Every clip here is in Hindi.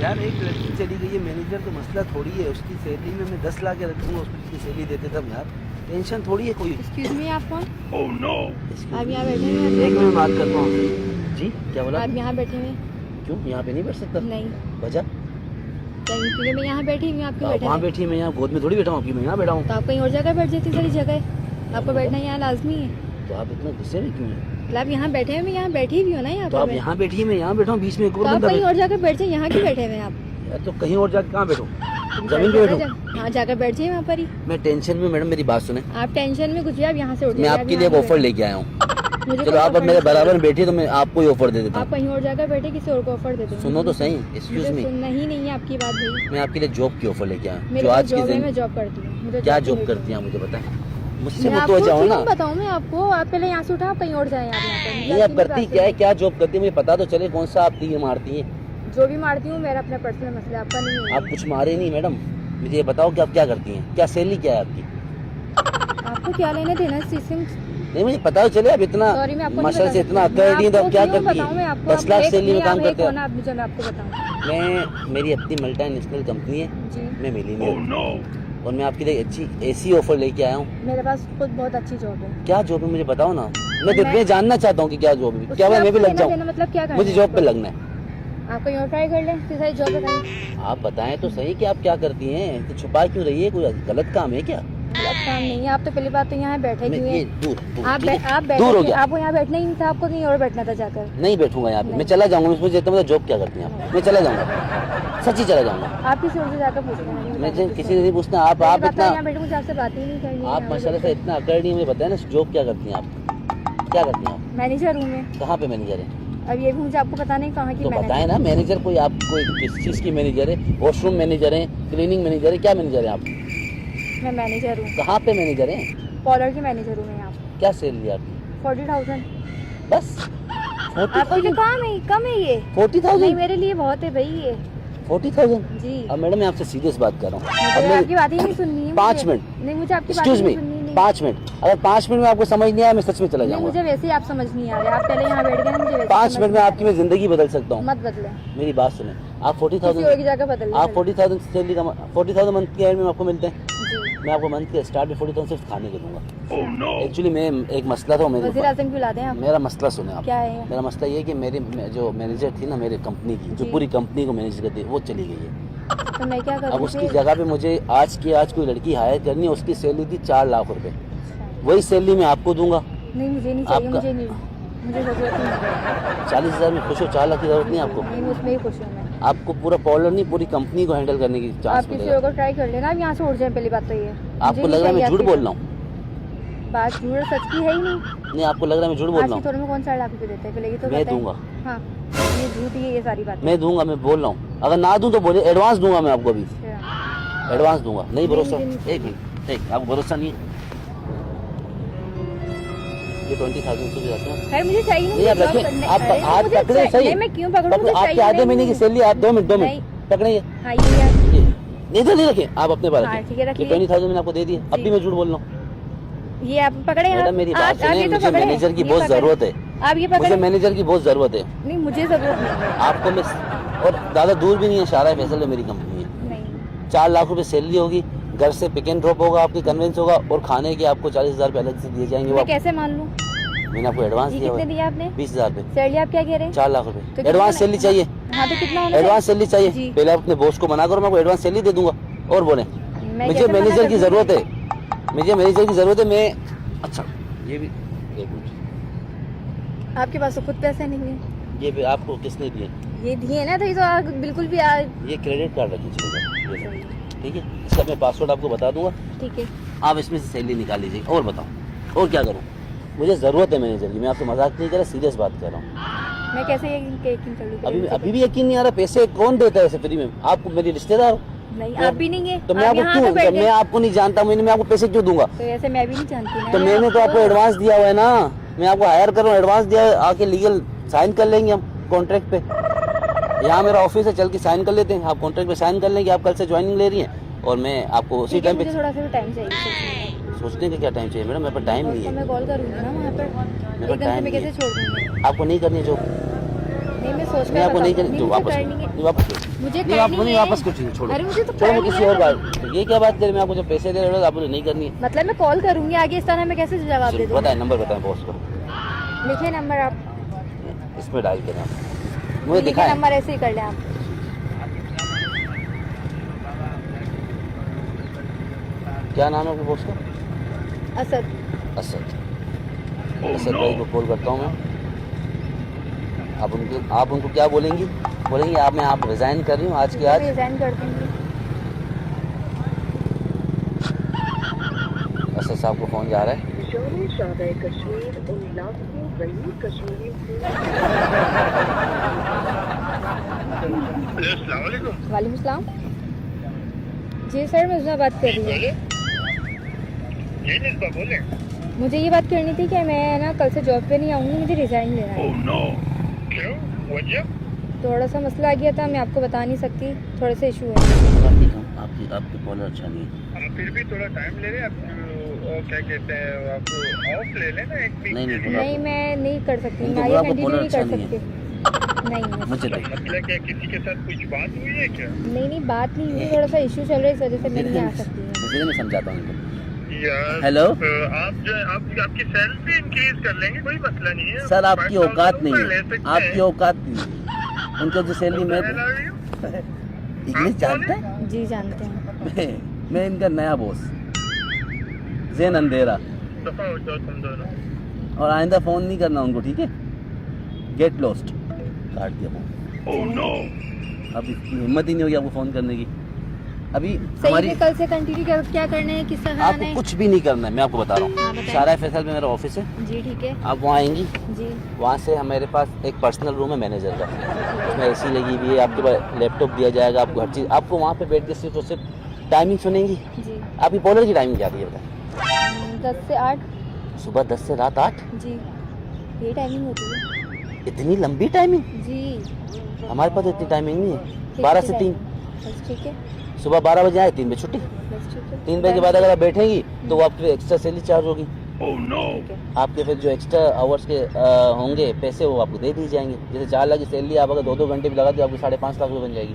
यार एक लड़की चली गई है मैनेजर, तो मसला थोड़ी है, उसकी सैलरी में मैं 10 ला के रखूँगा, उसकी सैलरी देते तब यार टेंशन थोड़ी है कोई। एक्सक्यूज मी, आप कौन? ओह नो, आप यहाँ बैठे हैं? एक मिनट बात करता हूँ जी। क्या बोला? आप यहाँ बैठे हैं? क्यों यहाँ पे नहीं बैठ सकता? नहीं, वजह? क्योंकि मैं यहाँ बैठी हुई हूँ, आप क्यों बैठे वहाँ हैं? बैठी, मैं यहाँ गोद में थोड़ी बैठा हूँ आपकी, मैं यहाँ बैठा हूँ। तो आप कहीं और जगह बैठ जाती, सारी जगह आपको बैठना यहाँ लाजमी है। तो आप इतना गुस्से में क्यों हैं? मतलब आप यहाँ बैठे हैं, मैं यहाँ बैठी भी हूँ ना यहाँ तो आप पर। यहाँ बैठी, मैं यहाँ बैठा हूँ, बीच में एक तो और आप बंदा कहीं बैठा। और जाकर बैठ जाए, यहाँ क्यों बैठे हुए हैं आप? यार तो कहीं और जाकर कहाँ बैठूँ? जमीन पे बैठूँ? हाँ, जाकर बैठ जाइए वहाँ पर ही। मैं टेंशन में, मैडम मेरी बात सुने, आप टेंशन में कुछ भी, आप यहाँ से उठ मैं जाइए। आपके लिए एक ऑफर लेके आया हूँ। मुझे चलो आप अब मेरे बराबर में बैठिए तो मैं आपको ही ऑफर दे देता आप हूँ। कहीं और जाकर बैठे, किसी और को ऑफर दे दो। सुनो तो सही, एक्सक्यूज मी, सुनना ही नहीं है आपकी बात भाई। मैं आपके लिए जॉब की ऑफर लेके आया हूँ, मेरे जो पास आज की जॉब है, मैं दिन। जॉब करती हूँ। मुझे क्या की जॉब नहीं करती हैं आप मुझे बताएं, मुझसे मैं मत आपको हो जाओ ना। क्यों बताऊँ मैं आपको? आप पहले यहाँ से उठा, आप कहीं और जाए आप यहाँ पर। नहीं आप करती क्या है, क्या जॉब करती है मुझे पता तो चले, कौन सा आप तीर मारती हैं? जो भी मारती हूँ मेरा अपना पर्सनल मसला, आपका नहीं है। आप कुछ मारे नहीं मैडम, मुझे ये बताओ कि आप क्या करती हैं, क्या सैलरी क्या है आपकी? आपको क्या लेना देना इस चीज से? नहीं मुझे पता तो चले, आप इतना सॉरी, मैं आपको नहीं मसल से बता इतना सकती। अकड़ नहीं तो मैं आप क्या आपको करती क्यों बताऊं मैं हैं? आपको? 10 लाख आप सैलरी में एक- काम आप करते एक हो। हो ना, आप मुझे, मैं आपको बताऊं। मैं, मेरी अपनी मल्टीनेशनल कंपनी है, जी, मैं मिलीनियर और मैं आपके लिए अच्छी ऐसी ऑफर लेके आया हूँ। मेरे पास खुद बहुत अच्छी जॉब है। क्या जॉब है मुझे बताओ ना, मैं मैं जानना चाहता हूँ कि क्या जॉब है, क्या मैं भी लग जाऊँ? मतलब क्या करना मुझे है जॉब पे आपको? लगना है। आप कहीं और ट्राई कर लें, फिर सारी जॉब बताइए। आप बताएं तो सही कि आप क्या करती हैं, तो छुपा क्यों रही है, कोई गलत काम है क्या? गलत काम नहीं है। आप तो पहली बात तो यहाँ बैठे मैं क्यों ये हैं? दूर दूर आप ठीक है? आप दूर हो बैठे, गया, आपको यहाँ बैठना ही नहीं था, आपको कहीं और बैठना था जाकर। नहीं बैठूंगा यहाँ पे, मैं नहीं। चला जाऊंगा। मुझे इतना मतलब जॉब क्या करती हैं आप? मैं चला जाऊंगा, सच्ची चला जाऊंगा। आप किसी और से जाकर पूछना। मुझे किसी ने नहीं पूछना, आप इतना, यहाँ बैठे, मुझे आपसे बात ही नहीं करनी है। आप माशाल्लाह से इतना अकड़ नहीं, मुझे बताया ना जॉब क्या करती हैं आप, क्या करती हैं आप? मैनेजर हूँ मैं। कहाँ पे मैनेजर है? अब ये भी मुझे आपको पता नहीं कहाँ की तो मैनेजर। बताएं ना मैनेजर, कोई आप कोई किस चीज़ की मैनेजर है? वॉशरूम मैनेजर है, क्लीनिंग मैनेजर है, क्या मैनेजर है आप? मैं मैनेजर हूँ, कहाँ पे मैनेजर है? पार्लर की मैनेजर हूँ मैं यहाँ। क्या सैलरी आपकी? 40,000। बस आपके लिए काम है, कम है ये? 40,000? नहीं, मेरे लिए बहुत है भाई ये। 40,000? जी, अब मैडम मैं आपसे सीरियस बात कर रहा हूँ, मुझे अब आपकी बात ही नहीं सुननी है। 5 मुझे। मिनट, नहीं, मुझे आपकी बात एक्सक्यूज ही मी, नहीं सुननी नहीं। 5 मिनट, अगर 5 मिनट में आपको समझ नहीं आया मैं सच में चला नहीं, जाऊंगा। मुझे वैसे ही आप समझ नहीं आ रहे। आप पहले यहाँ बैठ गए ना, मुझे वैसे 5 समझ मिनट में नहीं आ आपकी मैं जिंदगी बदल सकता हूँ। रहा। मत बदले, मेरी बात सुने, आप किसी और की 40,000, जगह बदल आप 40,000 सैलरी का 40,000 मंथ के एंड में आपको मिलते हैं। जी, मैं आपको मंथ के स्टार्ट में 40,000 सिर्फ खाने के दूंगा। एक्चुअली मैं एक मसला था मेरे वज़ीर ऊपर, आज़म क्यों लाते हैं आप? मेरा मसला सुने आप। क्या है? मेरा मसला ये है कि मेरे जो मैनेजर थी ना मेरे कंपनी की, जो जी। पूरी कंपनी को मैनेज करती है, वो चली गई है। तो मैं क्या अब करूँ उसकी फिर? जगह पे मुझे आज कोई लड़की हायर करनी है, उसकी सैलरी थी 4 लाख रुपए, वही सैलरी मैं आपको दूंगा। नहीं, मुझे नहीं चाहिए, आपका- मुझे नहीं, मुझे ज़रूरत नहीं है। 40,000 में खुश हो, 4 लाख की जरूरत नहीं है आपको। नहीं, उसमें ही खुश हूँ मैं। आपको पूरा पार्लर नहीं, पूरी कंपनी को हैंडल करने की आप चांस किसी मिलेगा। और को ट्राई कर लेना, आप यहाँ से उठ जाए, पहली बात तो ये। आपको लग रहा है मैं झूठ बोल रहा हूँ? बात झूठ सच की है ही नहीं। नहीं आपको लग रहा है मैं झूठ बोल आज रहा की हूँ? तौर में कौन 4 लाख रुपए देते हैं, पहले ये तो मैं बताएं। दूंगा, हाँ, ये झूठ ही है ये सारी बात। मैं दूंगा, मैं बोल रहा हूँ। अगर ना दूं तो बोले, एडवांस दूंगा मैं आपको, अभी एडवांस दूंगा। नहीं भरोसा? मुझे नहीं एक मिनट, एक आपको भरोसा नहीं है? ये 20,000 से भी जाते हैं। खैर मुझे चाहिए नहीं आप रखें, आप हाथ पकड़े सही। नहीं, मैं क्यों पकड़ूं? मुझे आपके चाहिए आधे महीने की नहीं। सैलरी आप 2 मिनट नहीं। पकड़े ये। हाँ, ये यार, नहीं तो नहीं रखे, आप अपने पास हाँ, रखें। ठीक है, रखिए। ये 20,000 मैंने आपको दे दिए, अब जी। भी मैं झूठ बोल रहा हूँ? ये आप पकड़े हैं। मैडम मेरी आप- बात आप सुने, ये तो मुझे पकड़े हैं, मैनेजर की ये बहुत पकड़े। जरूरत है, आप ये मुझे पकड़े। मैनेजर की बहुत जरूरत है। नहीं, मुझे जरूरत नहीं है। आपको मैं, और ज़्यादा दूर भी नहीं है, शारा फैसल में मेरी कंपनी है। नहीं, 4 लाख रुपए सैलरी होगी, घर से पिक एंड ड्रॉप होगा, आपकी कन्वेंस होगा, और खाने के आपको 40,000 रुपये अलग से दिए जाएंगे। वो मैं आप- कैसे मान लूँ? मैंने आपको एडवांस जी, दिया हुआ कितने है, दिया आपने? 20,000 रुपये। सैलरी आप क्या कह रहे हैं? 4 लाख तो रुपए कितना एडवांस होना- सैलरी चाहिए। हाँ, तो कितना होना एडवांस सैलरी चाहिए, जी। पहले अपने बॉस को मना करो, मैं आपको एडवांस सैलरी दे दूंगा। और बोले मैं मुझे कैसे मना मैनेजर कर की दूँ? जरूरत है, मुझे मैनेजर की जरूरत है। मैं अच्छा ये भी एक मिनट, आपके पास तो खुद पैसे नहीं है। ये भी आपको किसने दिए? ये दिए ना, तो ये तो बिल्कुल भी ये क्रेडिट कार्ड रखिए, चलेगा, ये ठीक है। इसका मैं पासवर्ड आपको बता दूंगा, ठीक है। आप इसमें से सैलरी निकाल लीजिए। और बताओ और क्या करूँ, मुझे ज़रूरत है मैनेजर की, मैं आपसे मजाक नहीं कर रहा, सीरियस बात कर रहा हूँ। मैं कैसे यकीन कर लूँ? अभी भी यकीन नहीं आ रहा, पैसे कौन देता है ऐसे फ्री में? आप मेरे रिश्तेदार हो, नहीं, आप भी नहीं है। तो मैं आप आपको यहाँ क्यों, पे बैठ जब गए। मैं आपको नहीं जानता, मैं आपको पैसे क्यों दूंगा? तो ऐसे मैं भी नहीं जानती ना। तो मैंने तो आपको एडवांस दिया हुआ है ना, मैं आपको हायर कर रहा हूँ, एडवांस दिया है, आके लीगल साइन कर लेंगे हम कॉन्ट्रैक्ट पे। यहाँ मेरा ऑफिस है, चल के साइन कर लेते हैं, आप कॉन्ट्रैक्ट पे साइन कर लेंगे, आप कल से ज्वाइनिंग ले रही हैं, और मैं आपको उसी ठीक है, टाइम पे। मुझे थोड़ा सा टाइम चाहिए सोचने में। सोचने का क्या टाइम चाहिए मैडम, मेरे पास टाइम नहीं तो है। मैं कॉल करूँगी ना वहाँ पर, पास एकदम से टाइम मैं नहीं कैसे छोड़ दूँगी? आपको नहीं करनी है जो, नहीं मैं सोच मैं आपको नहीं नहीं तो मुझे वापस करनी है। नहीं वापस मुझे नहीं आप करनी नहीं है। वापस कुछ नहीं छोड़ो। अरे मुझे तो चलो मैं करनी किसी है और ना। बात ये क्या बात करें मैं आपको जो पैसे दे रहा हूँ आप मुझे नहीं करनी है। मतलब मैं कॉल करूंगी आगे इस तरह मैं कैसे जवाब दे दूँ? बताएं नंबर बताएं बॉस को लिखे नंबर आप, इसमें डायल करें आप मुझे लिखे दिखाएं। नंबर ऐसे ही कर लें आप। क्या नाम है आपके बॉस का? असद। असद। असद भाई को कॉल करता हूँ मैं। आप उनको क्या बोलेंगी? बोलेंगी आप रिजाइन कर रही हूँ आज के आज। रिजाइन कर दूंगी। असद साहब को फोन जा रहा है। वालेकुम सलाम। जी सर मैं उसमें बात कर रही हूँ। बोले मुझे ये बात करनी थी कि मैं ना कल से जॉब पे नहीं आऊँगी, मुझे रिजाइन लेना है। क्यों वजह? थोड़ा सा मसला आ गया था, मैं आपको बता नहीं सकती, थोड़े से इशू है। आपकी कॉलर अच्छा नहीं है। फिर भी थोड़ा टाइम ले रहे हैं क्या कहते हैं आपको ऑफ ले लेना एक वीक नहीं, के नहीं, लिए। नहीं मैं नहीं कर सकती, उनको मैं बोला ये आपको कंटिन्यू कॉलर नहीं अच्छा कर नहीं है। सकती। नहीं मुझे तो मतलब क्या किसी के साथ कुछ बात हुई है क्या? नहीं बात नहीं हुई, थोड़ा सा इशू चल रहा है इस वजह से मैं नहीं आ सकती हूँ। इसलिए मैं समझाता हूँ इनको। यार हेलो? आप जो आपकी सैलरी इंक्रीज कर लेंगे, कोई मसला नहीं है। सर आपकी 5,000 औकात नहीं रुपए ले है। सकते आपकी हैं। औकात नहीं है। उनको जो सैलरी मैं इंग्लिश जानते हैं? जी जानते हैं। मैं इनका नया बॉस जैन अंधेरा। दफा हो जाओ तुम दोनों। और आइंदा फोन नहीं करना उनको, ठीक है? Get lost. काट दिया फोन। अब इसकी हिम्मत ही नहीं होगी आपको फोन करने की। अभी सही हमारी में कल से कंटिन्यू क्या करना है, किस तरह आना आपको है? कुछ भी नहीं करना है, मैं आपको बता रहा हाँ, हूँ। बताएं। सारा फैसल में मेरा ऑफिस है। जी ठीक है। आप वहाँ आएंगी, जी वहाँ से हमारे पास एक पर्सनल रूम है मैनेजर का, उसमें एसी लगी हुई है, आपके पास लैपटॉप दिया जाएगा, आपको हर चीज़। आपको वहाँ पे बैठ के सिर्फ और सिर्फ टाइमिंग सुनेंगी। जी। आपकी पॉलर की टाइमिंग क्या थी ये बताएं? 10 से 8। सुबह 10 से रात 8? जी ये टाइमिंग होती है। इतनी लंबी टाइमिंग? जी हमारे पास इतनी टाइमिंग नहीं है। 12 से 3। बस ठीक है। सुबह 12 बजे आए, 3 बजे छुट्टी। बस ठीक है। 3 बजे के बाद अगर आप बैठेंगी तो वो आपके एक्स्ट्रा सैलरी चार्ज होगी। ठीक है। आपके फिर जो एक्स्ट्रा आवर्स के होंगे पैसे वो आपको दे दिए जाएंगे। जैसे 4 लाख की सैलरी आप अगर 2-2 घंटे भी लगा दो आपको 5.5 लाख रुपये बन जाएगी।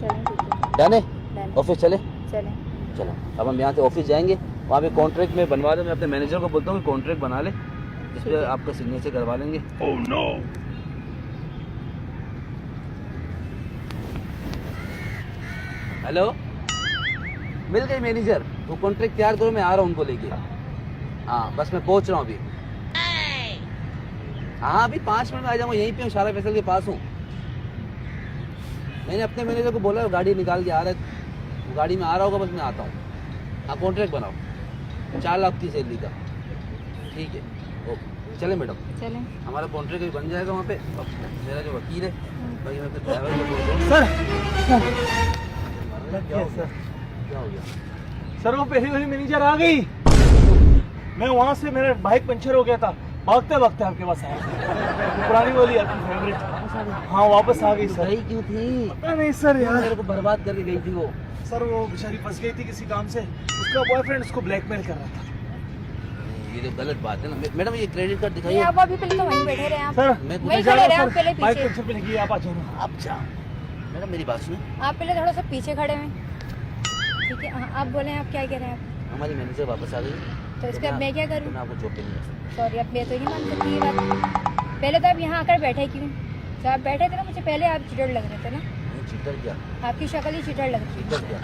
चलें ठीक है। डन है? Done। ऑफिस चले? चलें। चलो अब हम यहाँ से ऑफिस जाएंगे, वहाँ पे कॉन्ट्रैक्ट में बनवा दो। मैं अपने मैनेजर को बोलता हूँ कि कॉन्ट्रैक्ट बना ले, जिस पे आपका सिग्नेचर करवा लेंगे। हेलो, मिल गई मैनेजर? वो कॉन्ट्रैक्ट तैयार करो, मैं आ रहा हूँ उनको लेके। हाँ बस मैं पहुँच रहा हूँ अभी। हाँ अभी 5 मिनट में आ जाऊँगा, यहीं पे हूँ, शारा फैसल के पास हूँ। मैंने अपने मैनेजर को बोला गाड़ी निकाल के आ रहा है, वो गाड़ी में आ रहा होगा, बस मैं आता हूँ। हाँ कॉन्ट्रैक्ट बनाओ 4 लाख की सैलरी का। ठीक है ओके चलें मैडम, चलें। हमारा कॉन्ट्रैक्ट भी बन जाएगा वहाँ पे। अब मेरा जो वकील है भाई, मैं अपने ड्राइवर को बोल दूँ। सर क्या हो गया? क्या हो गया? सर वो पहली वाली मैनेजर आ गई। मैं वहाँ से मेरा बाइक पंचर हो गया था, भागते भागते आपके पास आया। वो पुरानी वाली आपकी फेवरेट। हाँ वापस आ गई सर। गई क्यों थी? पता नहीं सर यार। मेरे को बर्बाद करके गई थी वो। सर वो बेचारी फंस गई थी किसी काम से, उसका बॉयफ्रेंड उसको ब्लैकमेल कर रहा था। ये तो गलत बात है ना मैडम। ये क्रेडिट कार्ड नहीं दिखाइए। आप अभी पहले तो वहीं बैठे रहे आप। सर मैं वहीं जा खड़े रहा रहे हूँ आप पहले सर, बाइक पीछे। पंचर पे लगी है, आप आ जाना। अब जा मैडम, मेरी बात सुनिए। आप पहले थोड़ा सा पीछे खड़े हुए। ठीक है हाँ आप बोले आप क्या कह रहे हैं आप? हमारी मैनेजर वापस आ गई, तो इसके अब मैं क्या तो करूँ? मैं आपको जॉब पे नहीं रख सकता। सॉरी अब मैं तो नहीं मान सकती ये बात। पहले तो आप यहाँ आकर बैठे क्यों? जब आप बैठे थे ना मुझे पहले आप चिटड़ लग रहे थे ना, नहीं चीटर क्या? आपकी शक्ल ही चिटड़ लग रही चीटर क्या?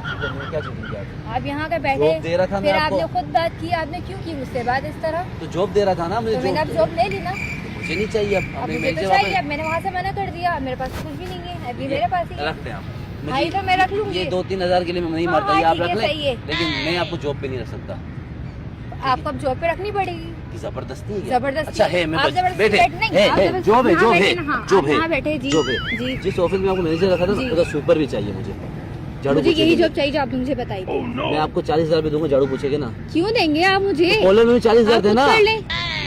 चीटर में क्या चीटिंग किया आपने? आप यहाँ आकर जॉब बैठे, दे रहा था मैं फिर आपको। आपने खुद बात की, आपने क्यों की मुझसे बात इस तरह? तो जॉब दे रहा था ना मुझे। तो मैंने अब जॉब जॉब ले ली ना। मुझे नहीं चाहिए अब। अब अपने मुझे तो मैनेजर चाहिए, वापस अब मैंने वहाँ से मना कर दिया, मेरे पास कुछ भी नहीं है अभी मेरे पास ही है। रख दें आप। हाँ, ये तो मैं रख लूंगी। ये 2-3 हज़ार के लिए मैं नहीं हाँ, मरता, हाँ, ये आप ठीक है, रख लें। सही है। लेकिन मैं आपको जॉब पे नहीं रख सकता। आपको अब जॉब पे रखनी पड़ेगी। कि जबरदस्ती है क्या? जबरदस्ती। अच्छा है, मैं आप जबरदस्ती बैठे बैठने की, आप है जबरदस्ती जॉब है यहाँ जॉब बैठे है ना, हाँ, जॉब आप है यहाँ बैठे, जी, जॉब है। जी। जिस ऑफिस में आपको मैनेजर रखा था ना, जी। उसका स्वीपर भी चाहिए मुझे। झाड़ू मुझे पोछे यही के लिए। जॉब चाहिए जो आपने मुझे बताई थी। मैं आपको 40,000 रुपये दूंगा, झाड़ू पूछेगे ना। क्यों देंगे आप मुझे? कॉलर में 40,000 आप खुद देना। कर लें।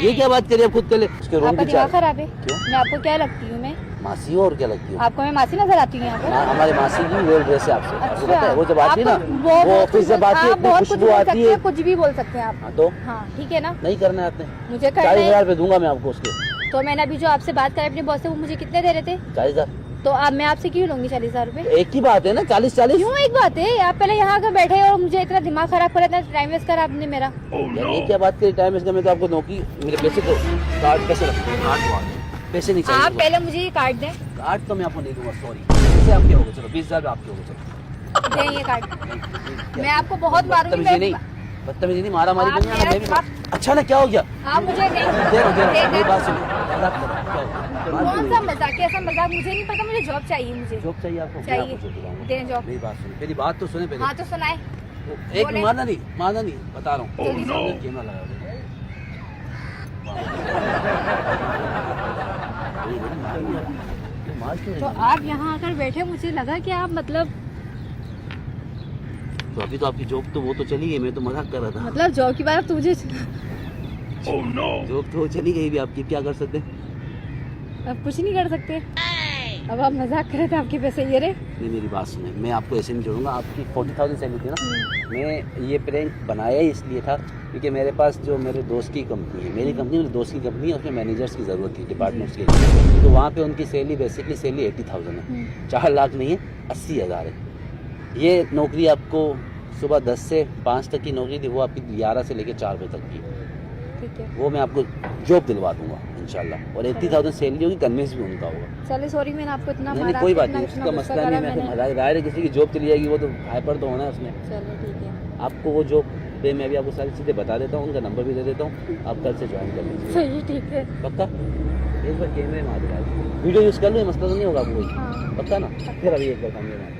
ये क्या बात करिए, आप खुद कर ले। उसके रूम आपका की दिमाग चार्ज खराब है। क्यों? मैं आपको क्या लगती हूँ? मैं मासी हो और क्या लगती है? आपको मैं मासी नजर आती हूँ यहाँ पर? हमारी मासी की वेल ड्रेस है आपसे। आपको पता है वो जब आती है ना, आप तो वो बहुत ऑफिस से कुछ- आती है, आप बहुत कुछ खुशबू बोल आती सकते है। हैं, कुछ भी बोल सकते हैं आप। हाँ तो हाँ ठीक है ना, नहीं करना है आपने। मुझे करना 40,000 है। रुपये दूंगा मैं आपको उसके। तो मैंने अभी जो आपसे बात करी अपने बॉस से, वो मुझे कितने दे रहे थे? 40,000। तो अब मैं आपसे क्यों लूंगी 40,000 रुपए? एक ही बात है ना, 40-40। क्यों एक बात है? आप पहले यहाँ आकर बैठे और मुझे इतना दिमाग खराब करा, इतना टाइम वेस्ट करा आपने मेरा। यार ये क्या बात करी टाइम इसका? मैं तो आपको नौकरी, मेरे पैसे तो कार्ड पैसे रखो, कार्ड दो आगे। पैसे नहीं चाहिए आप मुझे। पहले मुझे ये कार्ड दें। कार्ड तो मैं आपको नहीं दूंगा, सॉरी। पैसे आपके हो गए, चलो 20,000 आपके हो गए, चलो। दें ये कार्ड। मैं आपको बहुत मारूंगी। बदतमीजी नहीं, बदतमीजी नहीं, मारा मारी आप नहीं, मैं भी मेरा- अच्छा ना, क्या हो गया? आप मुझे दें। दे रहा दे मेरी दें। बात सुनो, मजाक करो, क्या हो गया? कौन सा मजाक है? ऐसा मजाक मुझे नहीं पता, मुझे जॉब चाहिए मुझे। जॉब चाहिए आपको? मैं चाहिए। आपको जॉब दिलाऊंगा। दें जॉब। मेरी बात सुनो, मेरी बात तो सुने पहले। हाँ तो सुनाए। एक बोले। मारना नहीं, बता रहा हूँ। जल्दी से। कैमरा लगा दो। तो आप यहाँ आकर बैठे, मुझे लगा कि आप मतलब तो अभी तो आपकी जॉब तो वो तो चली गई, मैं तो मजाक कर रहा था। जॉब की बात अब तुझे जॉब तो चली गई भी आपकी, क्या कर सकते हैं? अब कुछ नहीं कर सकते। अब आप मजाक कर रहे थे, आपके पैसे ये रहे। नहीं मेरी बात सुने, मैं आपको ऐसे नहीं जोड़ूंगा। आपकी 40,000 सैलरी थी ना, मैं ये प्रैंक बनाया ही इसलिए था क्योंकि मेरे पास जो मेरे दोस्त की कंपनी है, मेरी कंपनी मेरे दोस्त की कंपनी है, उसमें मैनेजर्स की ज़रूरत थी, डिपार्टमेंट्स के लिए। तो वहाँ पे उनकी सैलरी बेसिकली सैलरी 80,000 है, 4 लाख नहीं है, 80,000 है। ये नौकरी आपको सुबह 10 से 5 तक की नौकरी थी, वो आपकी 11 से लेकर 4 बजे तक की। ठीक है, वो मैं आपको जॉब दिलवा दूंगा इंशाल्लाह, और 80,000 सैलरी होगी, कन्विंस भी उनका होगा। चलिए सॉरी मैंने आपको इतना नहीं मारा। कोई बात इतना- नहीं, इतना उसका गुस्सा मसला नहीं, करा मैं मैंने। जाहिर है किसी की जॉब चली जाएगी, वो तो हाइपर तो होना है उसने। चलो ठीक है, आपको वो जॉब पे मैं अभी आपको सारी चीज़ें बता देता हूँ, उनका नंबर भी दे देता हूँ, आप कल से ज्वाइन कर लीजिए। सही ठीक है। पक्का? एक बार कैमरे में आ जाए, वीडियो यूज़ कर लो, ये मसला तो नहीं होगा आपको कोई? हाँ। पक्का ना? फिर अभी एक बार कैमरे में आ जाओ।